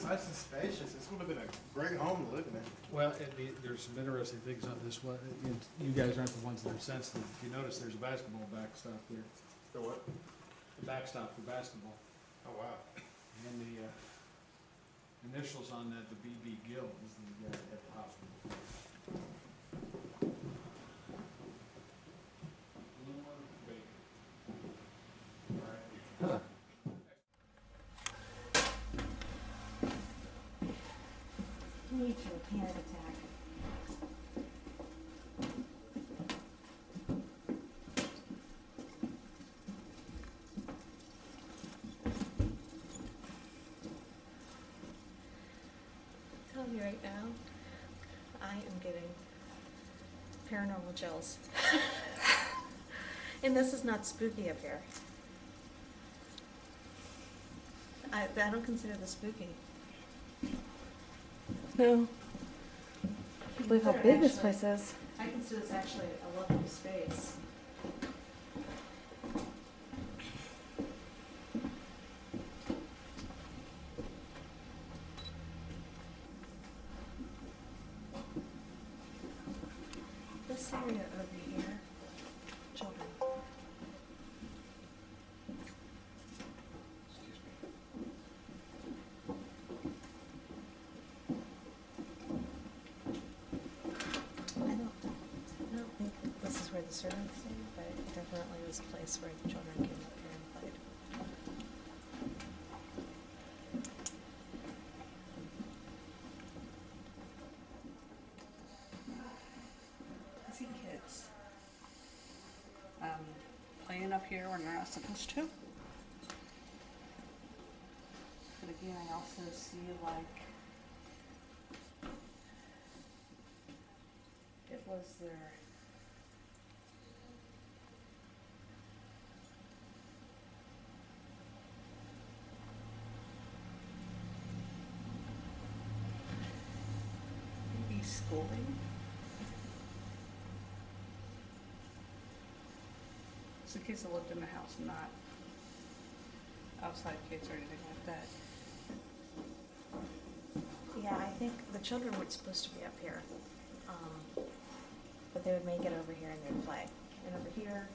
nice and spacious. This would have been a great home to live in. Well, there's some interesting things on this one. You guys aren't the ones that are sensitive. If you notice, there's a basketball backstop there. The what? The backstop for basketball. Oh, wow. And the initials on that, the BB Gill, is the guy at the hospital. Need to a panic attack. I'm telling you right now, I am getting paranormal chills. And this is not spooky up here. I don't consider this spooky. No. I can't believe how big this place is. I consider this actually a lovely space. This area over here, children. Excuse me. I don't think this is where the servants stayed, but it definitely was a place where the children came up here and played. I see kids playing up here when they're not supposed to. But again, I also see like it was their maybe schooling. It's the kids that lived in the house, not outside kids or anything like that. Yeah, I think the children weren't supposed to be up here. But they would make it over here and they'd play. And over here,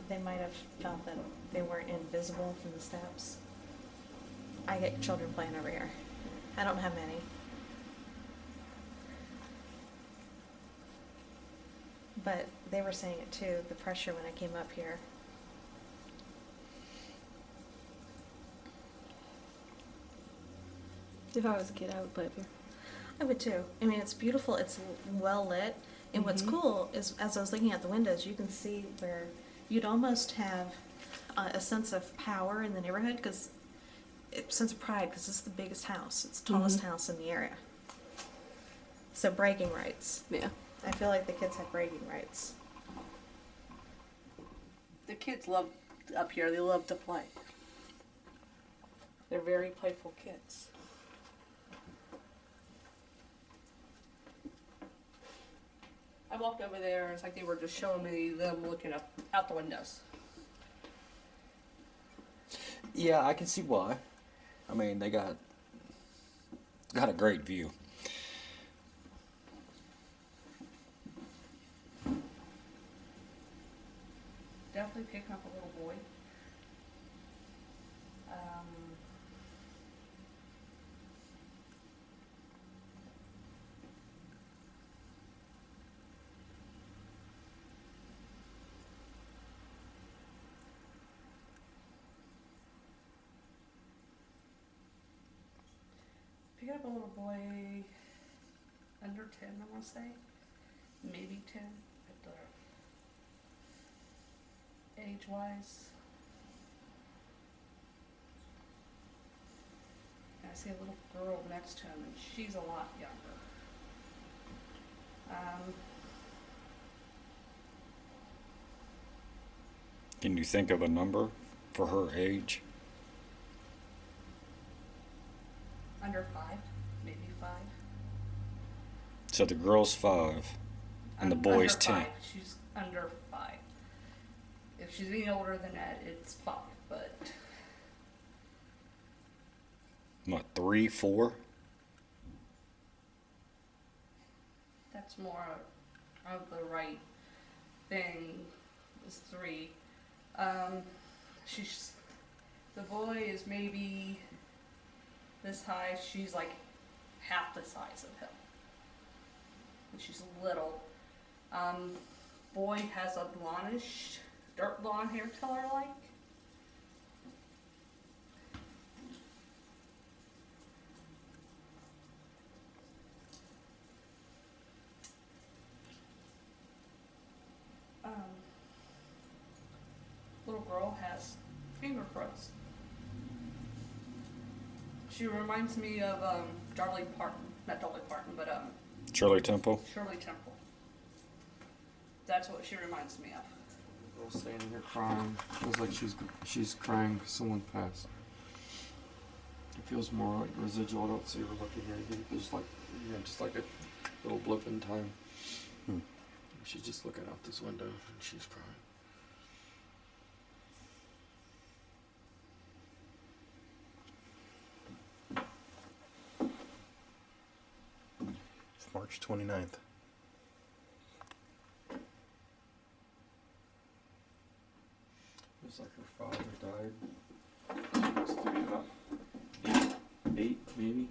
they might have felt that they weren't invisible from the steps. I get children playing over here. I don't have many. But they were saying it too, the pressure when I came up here. If I was a kid, I would play up here. I would too. I mean, it's beautiful, it's well lit. And what's cool is, as I was looking at the windows, you can see where you'd almost have a sense of power in the neighborhood, because sense of pride, because it's the biggest house, it's the tallest house in the area. So bragging rights. Yeah. I feel like the kids have bragging rights. The kids love up here, they love to play. They're very playful kids. I walked over there, it's like they were just showing me them looking up out the windows. Yeah, I can see why. I mean, they got a great view. Definitely picking up a little boy. Picking up a little boy under 10, I want to say. Maybe 10 at the age-wise. And I see a little girl next to him, and she's a lot younger. Can you think of a number for her age? Under 5, maybe 5. So the girl's 5, and the boy's Under 10. 5. She's under 5. If she's any older than that, it's 5, but What, 3, 4? that's more of the right thing. Is 3. She's the boy is maybe this high. She's like half the size of him. And she's little. Boy has a blondish, dark blonde hair color like. Little girl has finger froze. She reminds me of Dolly Parton. Not Dolly Parton, but Shirley Temple. Shirley Temple. That's what she reminds me of. Girl standing here crying. Feels like she's crying because someone passed. It feels more like residual. I don't see her looking at anything. It feels like just like a little blip in time. She's just looking out this window and she's crying. It's March 29th. Feels like her father died. She was to be about 8 maybe.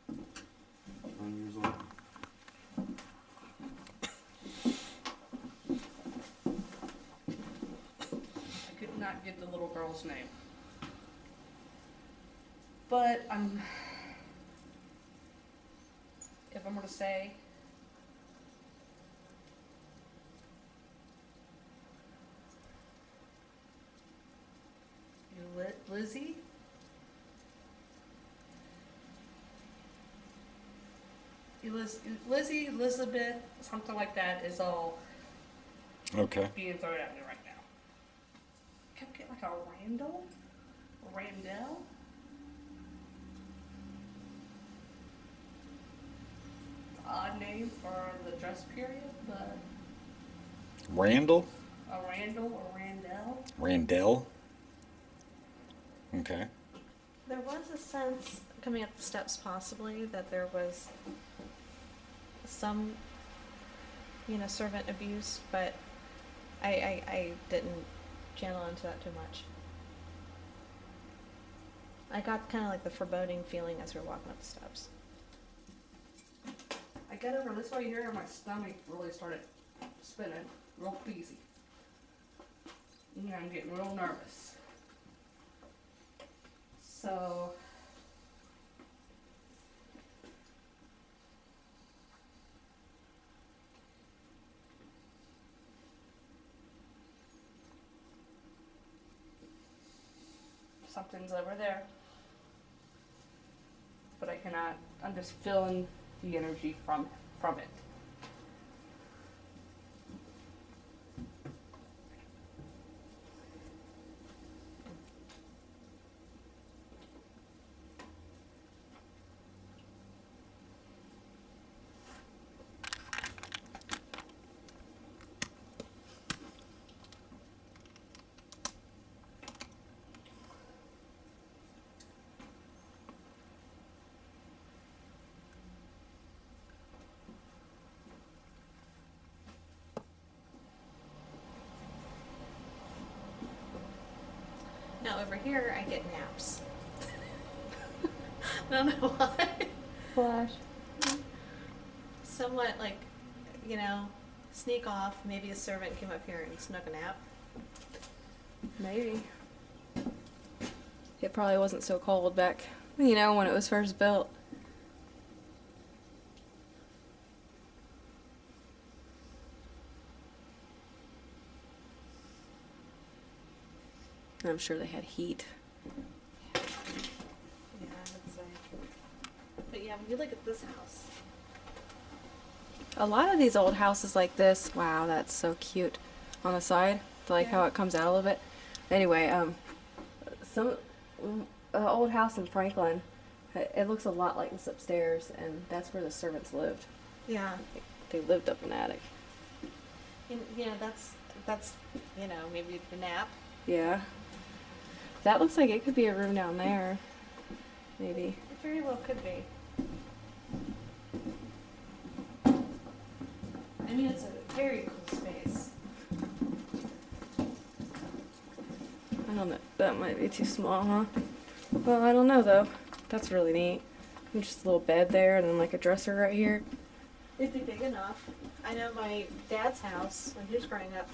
9 years old. I could not get the little girl's name. But if I'm gonna say, Lizzie? Lizzie, Elizabeth, something like that is all Okay. being thrown at me right now. Kept getting like a Randall? A Randell? Odd name for the dress period, but Randall? a Randall or Randell? Randell? Okay. There was a sense coming up the steps possibly that there was some, servant abuse, but I didn't channel into that too much. I got kind of like the foreboding feeling as we were walking up the steps. I got over this way here and my stomach really started spinning real queasy. And I'm getting real nervous. So something's over there. But I'm just feeling the energy from it. Now over here, I get naps. Don't know why. Flash. Somewhat like, sneak off. Maybe a servant came up here and snuck a nap. Maybe. It probably wasn't so cold back, when it was first built. I'm sure they had heat. Yeah, I would say. But yeah, when you look at this house, A lot of these old houses like this, wow, that's so cute on the side. Like how it comes out a little bit. Anyway, some old house in Franklin, it looks a lot like this upstairs, and that's where the servants lived. yeah, They lived up in the attic. that's maybe the nap. Yeah. That looks like it could be a room down there. Maybe. It very well could be. mean, it's a very cool space. I don't know. That might be too small, huh? Well, I don't know though. That's really neat. And just a little bed there, and then like a dresser right here. It'd be big enough. I know my dad's house, when he was growing up,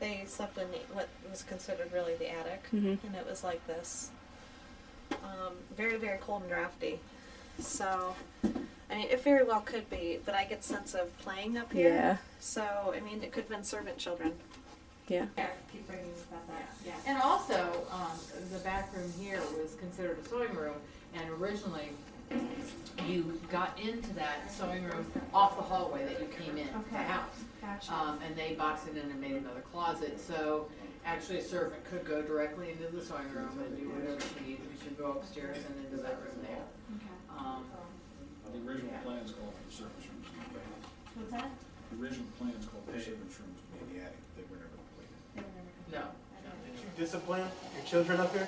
they slept in what was considered really the attic, Mhm. and it was like this. Very, very cold and drafty. So, I mean, it very well could be, but I get sense of playing up here. Yeah. So, I mean, it could have been servant children. Yeah. Yeah, keep bringing about that, yeah. And also, the back room here was considered a sewing room, and originally, you got into that sewing room off the hallway that you came in the Okay. house. Gotcha. And they boxed it in and made another closet, so actually a servant could go directly into the sewing room and do whatever she needed. We should go upstairs and into that room there. The original plans call for the service rooms. What's that? The original plans call for service rooms in the attic. They were never completed. No. Did you discipline your children up here?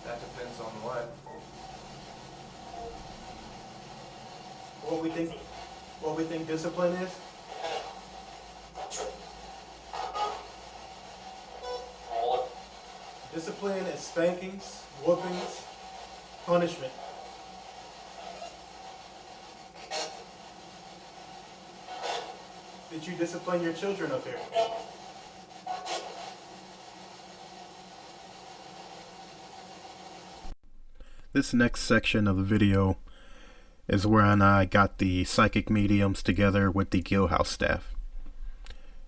That depends on what. What we think discipline is? Discipline is spankings, whoopings, punishment. Did you discipline your children up here? This next section of the video is where I got the psychic mediums together with the Gill House staff.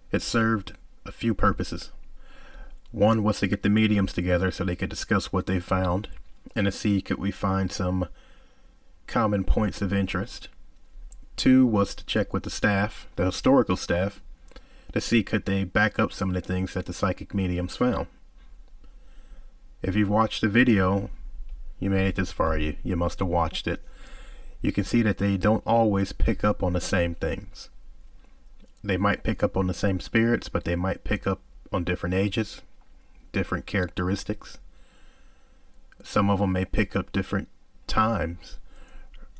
It served a few purposes. One was to get the mediums together so they could discuss what they found and to see could we find some common points of interest. Two was to check with the staff, the historical staff, to see could they back up some of the things that the psychic mediums found. If you've watched the video, you made it this far, you must have watched it. You can see that they don't always pick up on the same things. They might pick up on the same spirits, but they might pick up on different ages, different characteristics. Some of them may pick up different times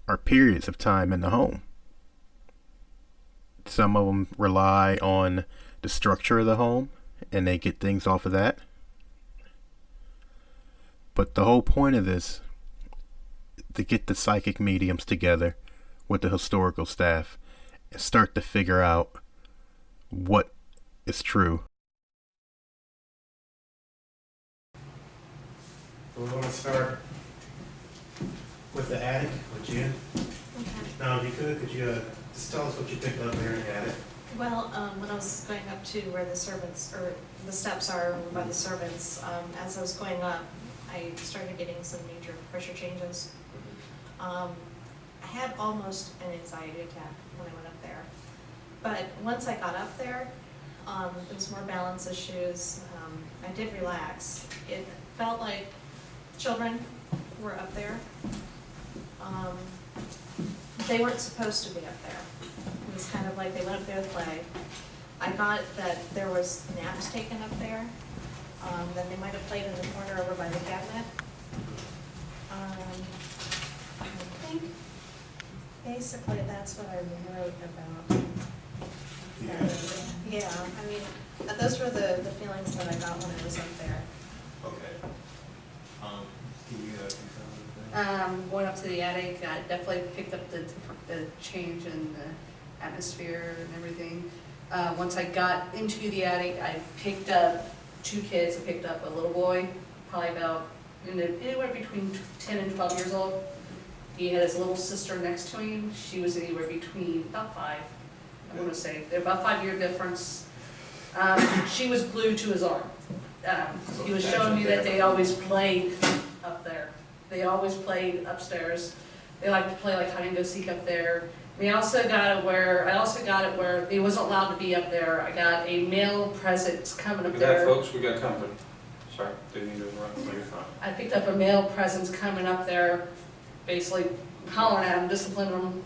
or periods of time in the home. Some of them rely on the structure of the home and they get things off of that. But the whole point of this, to get the psychic mediums together with the historical staff and start to figure out what is true. We want to start with the attic with Jen. Okay. Now, if you could you just tell us what you picked up there in the attic? Well, when I was going up to where the servants, or the steps are over by the servants, as I was going up, I started getting some major pressure changes. I had almost an anxiety attack when I went up there. But once I got up there, it was more balance issues. I did relax. It felt like children were up there. They weren't supposed to be up there. It was kind of like they went up there to play. I got that there was naps taken up there. That they might have played in the corner over by the cabinet. I think basically that's what I wrote about. Yeah, I mean, those were the feelings that I got when I was up there. Okay. Can you confirm Going up to the attic, I definitely picked up the change in the atmosphere and everything. Once I got into the attic, I picked up two kids. I picked up a little boy, probably about anywhere between 10 and 12 years old. He had his little sister next to him. She was anywhere between about 5. I want to say they're about 5-year difference. She was glued to his arm. He was showing me that they always played up there. They always played upstairs. They like to play like hide and go seek up there. We also got it where they wasn't allowed to be up there. I got a male presence coming up there. Folks, we got company. Sorry, didn't mean to interrupt. You're fine. I picked up a male presence coming up there, basically hollering at them, disciplining them,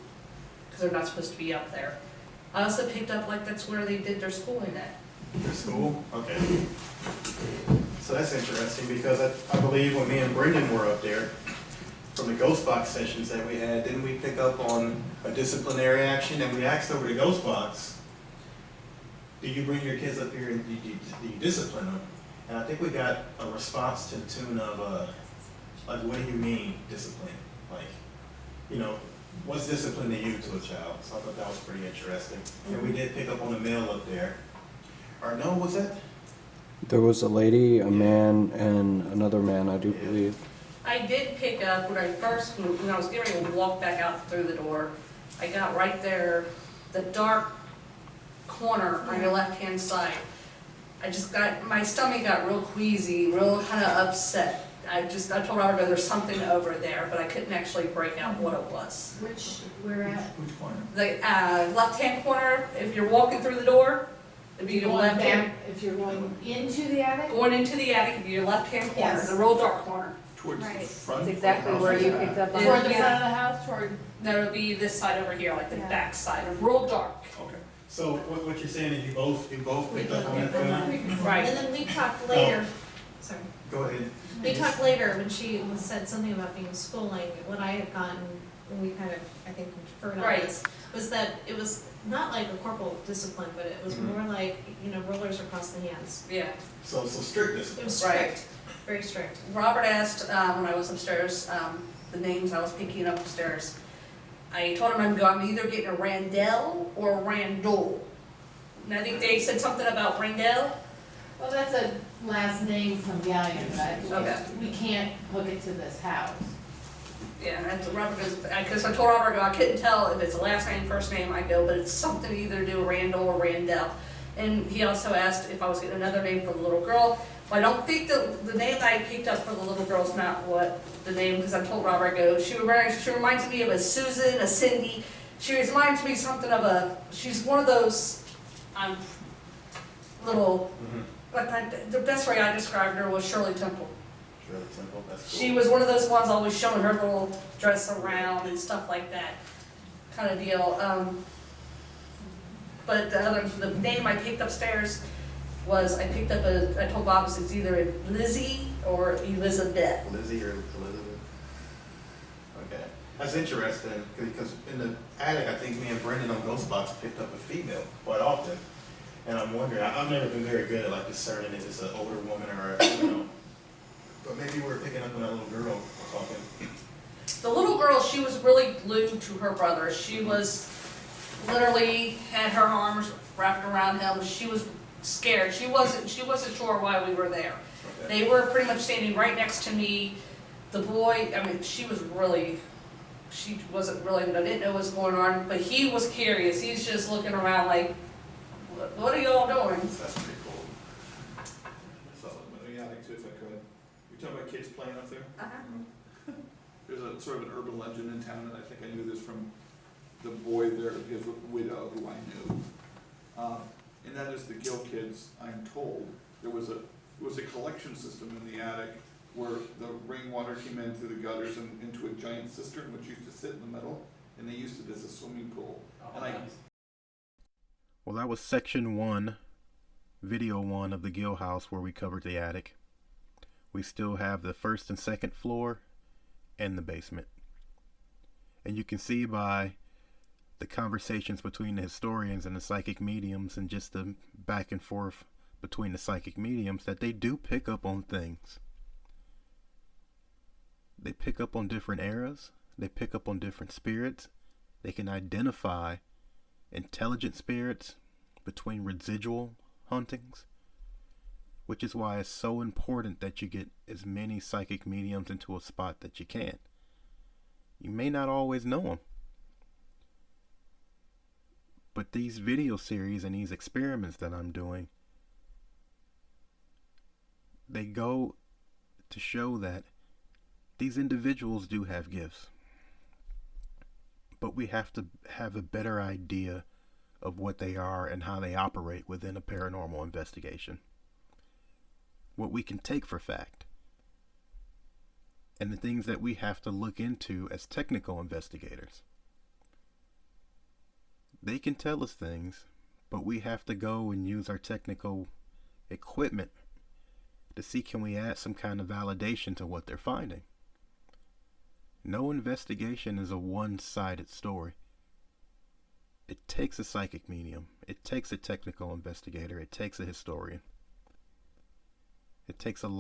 because they're not supposed to be up there. I also picked up like that's where they did their schooling at. Your school? Okay. So that's interesting because I believe when me and Brendan were up there, from the ghost box sessions that we had, didn't we pick up on a disciplinary action? And we asked over the ghost box, do you bring your kids up here and do you discipline them? And I think we got a response to the tune of, like, what do you mean discipline? Like, you know, what's discipline to you to a child? So I thought that was pretty interesting. And we did pick up on a male up there. Or no, was that? There was a lady, a man, and another man, I do Yeah. believe. I did pick up when I was getting ready to walk back out through the door, I got right there, the dark corner on your left-hand side. My stomach got real queasy, real kind of upset. I told Robert there's something over there, but I couldn't actually break out what it was. Where at? Which corner? The left-hand corner, if you're walking through the door, it'd be your Going left-hand, back, if you're going into the attic? going into the attic, it'd be your left-hand corner, Yes. the real dark corner. Towards the Right. front? That's exactly of the where house? you picked up on. Yeah. Toward the front of the house, toward, That would be this side over here, like the Yeah. back side, real dark. Okay. So what you're saying is you both picked up on that film? Right. And then we talked later, sorry, Go ahead. we talked later when she said something about being schooling, what I had gotten, when we kind of, I think, conferred on Right. this, was that it was not like a corporal discipline, but it was Mhm. more like, rulers across the hands. Yeah. So strict It discipline. was Right. strict, very strict. Robert asked, when I was upstairs, the names I was picking up upstairs. I told him I'm either getting a Randell or a Randall. And I think they said something about Randell. well, that's a last name from Galleon, but Okay. we can't hook it to this house. Yeah, and Robert goes, because I told Robert, I couldn't tell if it's a last name, first name, I go, but it's something to either do Randall or Randell. And he also asked if I was getting another name for the little girl. Well, I don't think the name I picked up for the little girl is not what the name, because I told Robert, I go, she reminds me of a Susan, a Cindy. She reminds me something of she's one of those, little, the best way I described her was Shirley Temple. Really simple, that's cool. She was one of those ones always showing her little dress around and stuff like that, kind of deal. But the name I picked upstairs was, I told Bob it's either Lizzie or Elizabeth. Lizzie or Elizabeth? Okay. That's interesting, because in the attic, I think me and Brendan on Ghostbox picked up a female quite often. And I'm wondering, I've never been very good at like discerning if it's an older woman or but maybe we're picking up on that little girl talking. The little girl, she was really glued to her brother. She was literally had her arms wrapped around him. She was scared. She wasn't sure why we were there. Okay. They were pretty much standing right next to me. The boy, she wasn't really, didn't know what was going on, but he was curious. He's just looking around like, what are y'all doing? That's pretty cool. So, let me add to if I could. You're talking about kids playing up there? There's a sort of an urban legend in town, and I think I knew this from the boy there, his widow, who I knew. And that is the Gill kids, I'm told, there was a collection system in the attic where the rainwater came in through the gutters and into a giant cistern, which used to sit in the middle, and they used it as a swimming pool. Well, that was section 1, video 1 of the Gill House, where we covered the attic. We still have the first and second floor and the basement. And you can see by the conversations between the historians and the psychic mediums, and just the back and forth between the psychic mediums, that they do pick up on things. They pick up on different eras. They pick up on different spirits. They can identify intelligent spirits between residual hauntings, which is why it's so important that you get as many psychic mediums into a spot that you can. You may not always know them, but these video series and these experiments that I'm doing, they go to show that these individuals do have gifts, but we have to have a better idea of what they are and how they operate within a paranormal investigation. What we can take for fact, and the things that we have to look into as technical investigators. They can tell us things, but we have to go and use our technical equipment to see can we add some kind of validation to what they're finding. No investigation is a one-sided story. It takes a psychic medium. It takes a technical investigator. It takes a historian. It takes a